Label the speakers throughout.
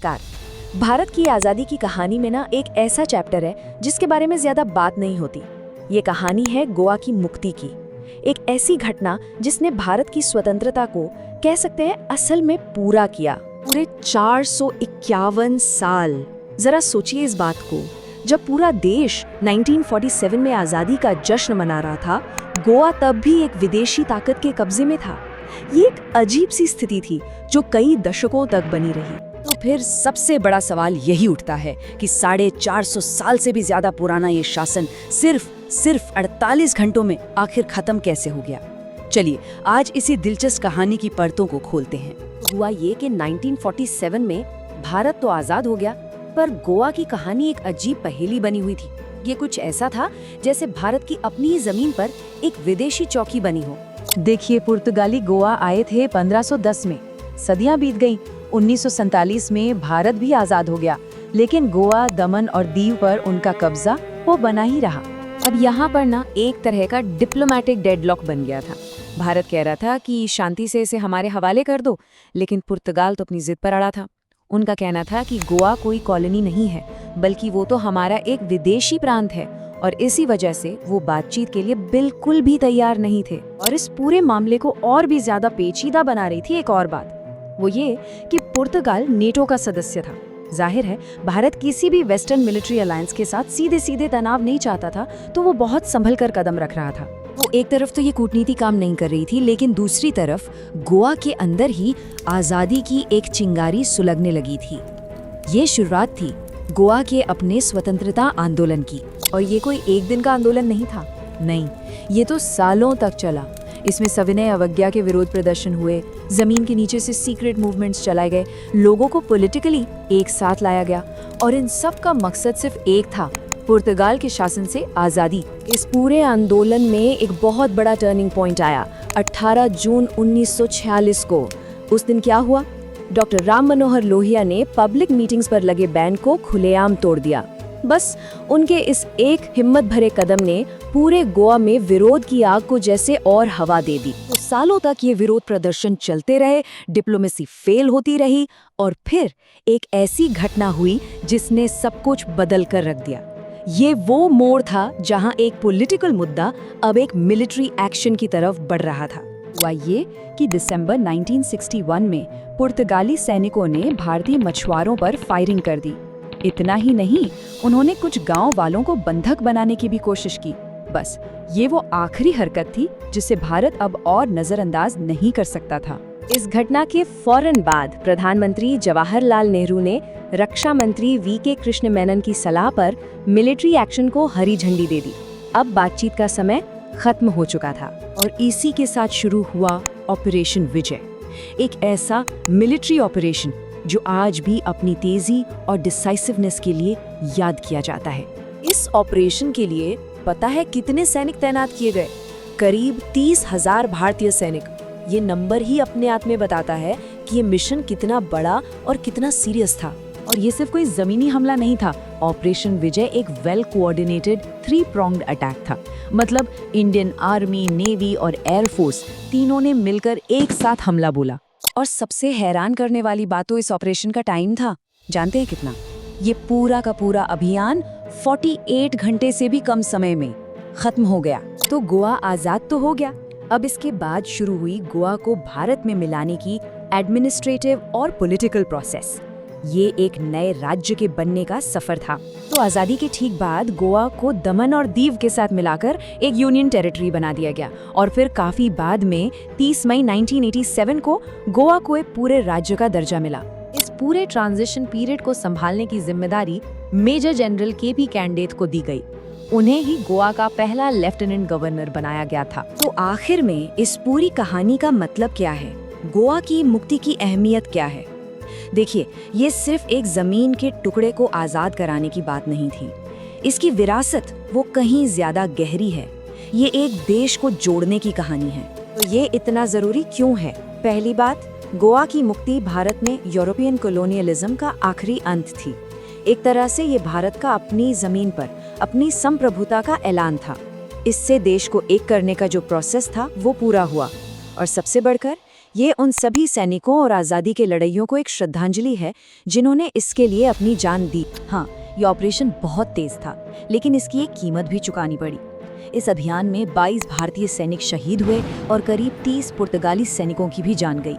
Speaker 1: नमस्कार। भारत की आज़ादी की कहानी में ना एक ऐसा चैप्टर है जिसके बारे में ज़्यादा बात नहीं होती। ये कहानी है गोवा की मुक्ति की। एक ऐसी घटना जिसने भारत की स्वतंत्रता को कह सकते हैं असल में पूरा किया। पूरे 451 साल। जरा सोचिए इस बात को, जब पूरा देश 1947 में आज़ादी का जश्न मना रहा था, गोवा तब भी एक विदेशी ताकत के कब्जे में था। ये एक अजीब सी स्थिति थी जो कई दशकों तक बनी रही। तो फिर सबसे बड़ा सवाल यही उठता है कि 450 साल से भी ज्यादा पुराना ये शासन सिर्फ 48 घंटों में आखिर खत्म कैसे हो गया। चलिए आज इसी दिलचस्प कहानी की परतों को खोलते हैं। हुआ ये कि 1947 में भारत तो आजाद हो गया, पर गोवा की कहानी एक अजीब पहेली बनी हुई थी। ये कुछ ऐसा था जैसे भारत की अपनी ही जमीन पर एक विदेशी चौकी बनी हो।
Speaker 2: देखिए, पुर्तगाली गोवा आए थे 1510 में। सदियां बीत गईं। 1947 में भारत भी आजाद हो गया, लेकिन गोवा, दमन और दीव पर उनका कब्जा वो बना ही रहा।
Speaker 1: अब यहाँ पर ना एक तरह का डिप्लोमेटिक डेडलॉक बन गया था। भारत कह रहा था कि शांति से इसे हमारे हवाले कर दो, लेकिन पुर्तगाल तो अपनी जिद पर अड़ा था। उनका कहना था कि गोवा कोई कॉलोनी नहीं है, बल्कि वो तो हमारा एक विदेशी प्रांत है, और इसी वजह से वो बातचीत के लिए बिल्कुल भी तैयार नहीं थे। और इस पूरे मामले को और भी ज्यादा पेचीदा बना रही थी एक और बात, वो ये कि पुर्तगाल नेटो का सदस्य था। जाहिर है भारत किसी भी वेस्टर्न मिलिट्री अलायंस के साथ सीधे सीधे तनाव नहीं चाहता था, तो वो बहुत संभल कर कदम रख रहा था। वो एक तरफ तो ये कूटनीति काम नहीं कर रही थी, लेकिन दूसरी तरफ गोवा के अंदर ही आजादी की एक चिंगारी सुलगने लगी थी। ये शुरुआत थी गोवा के अपने स्वतंत्रता आंदोलन की। और ये कोई एक दिन का आंदोलन नहीं था, नहीं, ये तो सालों तक चला। इसमें सविनय अवज्ञा के विरोध प्रदर्शन हुए, जमीन के नीचे से सीक्रेट मूवमेंट्स चलाए गए, लोगों को पॉलिटिकली एक साथ लाया गया, और इन सब का मकसद सिर्फ एक था, पुर्तगाल के शासन से आज़ादी। इस पूरे आंदोलन में एक बहुत बड़ा टर्निंग पॉइंट आया 18 जून 1946 को। उस दिन क्या हुआ? डॉक्टर राम मनोहर लोहिया ने पब्लिक मीटिंग्स पर लगे बैन को खुलेआम तोड़ दिया। बस उनके इस एक हिम्मत भरे कदम ने पूरे गोवा में विरोध की आग को जैसे और हवा दे दी। तो सालों तक ये विरोध प्रदर्शन चलते रहे, डिप्लोमेसी फेल होती रही, और फिर एक ऐसी घटना हुई जिसने सब कुछ बदल कर रख दिया। ये वो मोड़ था जहां एक पॉलिटिकल मुद्दा अब एक मिलिट्री एक्शन की तरफ बढ़ रहा था।
Speaker 2: हुआ ये कि दिसंबर 1961 में पुर्तगाली सैनिकों ने भारतीय मछुआरों पर फायरिंग कर दी। इतना ही नहीं, उन्होंने कुछ गांव वालों को बंधक बनाने की भी कोशिश की। बस ये वो आखिरी हरकत थी जिसे भारत अब और नजरअंदाज नहीं कर सकता था।
Speaker 1: इस घटना के फौरन बाद प्रधानमंत्री जवाहरलाल नेहरू ने रक्षा मंत्री वी.के. कृष्ण मेनन की सलाह पर मिलिट्री एक्शन को हरी झंडी दे दी। अब बातचीत का समय खत्म हो चुका था, और इसी के साथ शुरू हुआ ऑपरेशन विजय, एक ऐसा मिलिट्री ऑपरेशन जो आज भी अपनी तेजी और डिसाइसिवनेस के लिए याद किया जाता है। इस ऑपरेशन के लिए पता है कितने सैनिक तैनात किए गए? करीब 30,000 भारतीय सैनिक। ये नंबर ही अपने आप में बताता है कि ये मिशन कितना बड़ा और कितना सीरियस था।
Speaker 2: और ये सिर्फ कोई जमीनी हमला नहीं था। ऑपरेशन विजय एक वेल कोऑर्डिनेटेड 3-pronged अटैक था। मतलब इंडियन आर्मी, नेवी और एयरफोर्स तीनों ने मिलकर एक साथ हमला बोला। और सबसे हैरान करने वाली बात तो इस ऑपरेशन का टाइम था। जानते हैं कितना? ये पूरा का पूरा अभियान 48 घंटे से भी कम समय में खत्म हो गया।
Speaker 1: तो गोवा आजाद तो हो गया। अब इसके बाद शुरू हुई गोवा को भारत में मिलाने की एडमिनिस्ट्रेटिव और पॉलिटिकल प्रोसेस। ये एक नए राज्य के बनने का सफर था। तो आजादी के ठीक बाद गोवा को दमन और दीव के साथ मिलाकर एक यूनियन टेरिटरी बना दिया गया, और फिर काफी बाद में 30 मई 1987 को गोवा को एक पूरे राज्य का दर्जा मिला। इस पूरे ट्रांजिशन पीरियड को संभालने की जिम्मेदारी मेजर जनरल के.पी. कैंडेत को दी गई। उन्हें ही गोवा का पहला लेफ्टिनेंट गवर्नर बनाया गया था। तो आखिर में इस पूरी कहानी का मतलब क्या है? गोवा की मुक्ति की अहमियत क्या है? देखिए, ये सिर्फ एक जमीन के टुकड़े को आजाद कराने की बात नहीं थी। इसकी विरासत वो कहीं ज्यादा गहरी है। ये एक देश को जोड़ने की कहानी है। तो ये इतना जरूरी क्यों है? पहली बात, गोवा की मुक्ति भारत में यूरोपियन कॉलोनियलिज्म का आखिरी अंत थी। एक तरह से ये भारत का अपनी जमीन पर अपनी संप्रभुता का ऐलान था। इससे देश को एक करने का जो प्रोसेस था वो पूरा हुआ। और सबसे बढ़कर ये उन सभी सैनिकों और आज़ादी के लड़ाइयों को एक श्रद्धांजलि है जिन्होंने इसके लिए अपनी जान दी।
Speaker 2: हाँ, ये ऑपरेशन बहुत तेज था, लेकिन इसकी एक कीमत भी चुकानी पड़ी। इस अभियान में 22 भारतीय सैनिक शहीद हुए और करीब 30 पुर्तगाली सैनिकों की भी जान गई।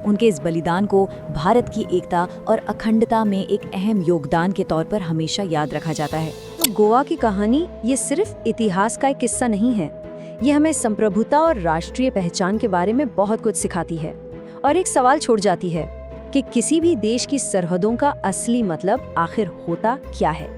Speaker 2: उनके इस बलिदान को भारत की एकता और अखंडता में एक अहम योगदान के तौर पर हमेशा याद रखा जाता है।
Speaker 1: तो गोवा की कहानी ये सिर्फ इतिहास का एक किस्सा नहीं है, ये हमें संप्रभुता और राष्ट्रीय पहचान के बारे में बहुत कुछ सिखाती है और एक सवाल छोड़ जाती है कि किसी भी देश की सरहदों का असली मतलब आखिर होता क्या है।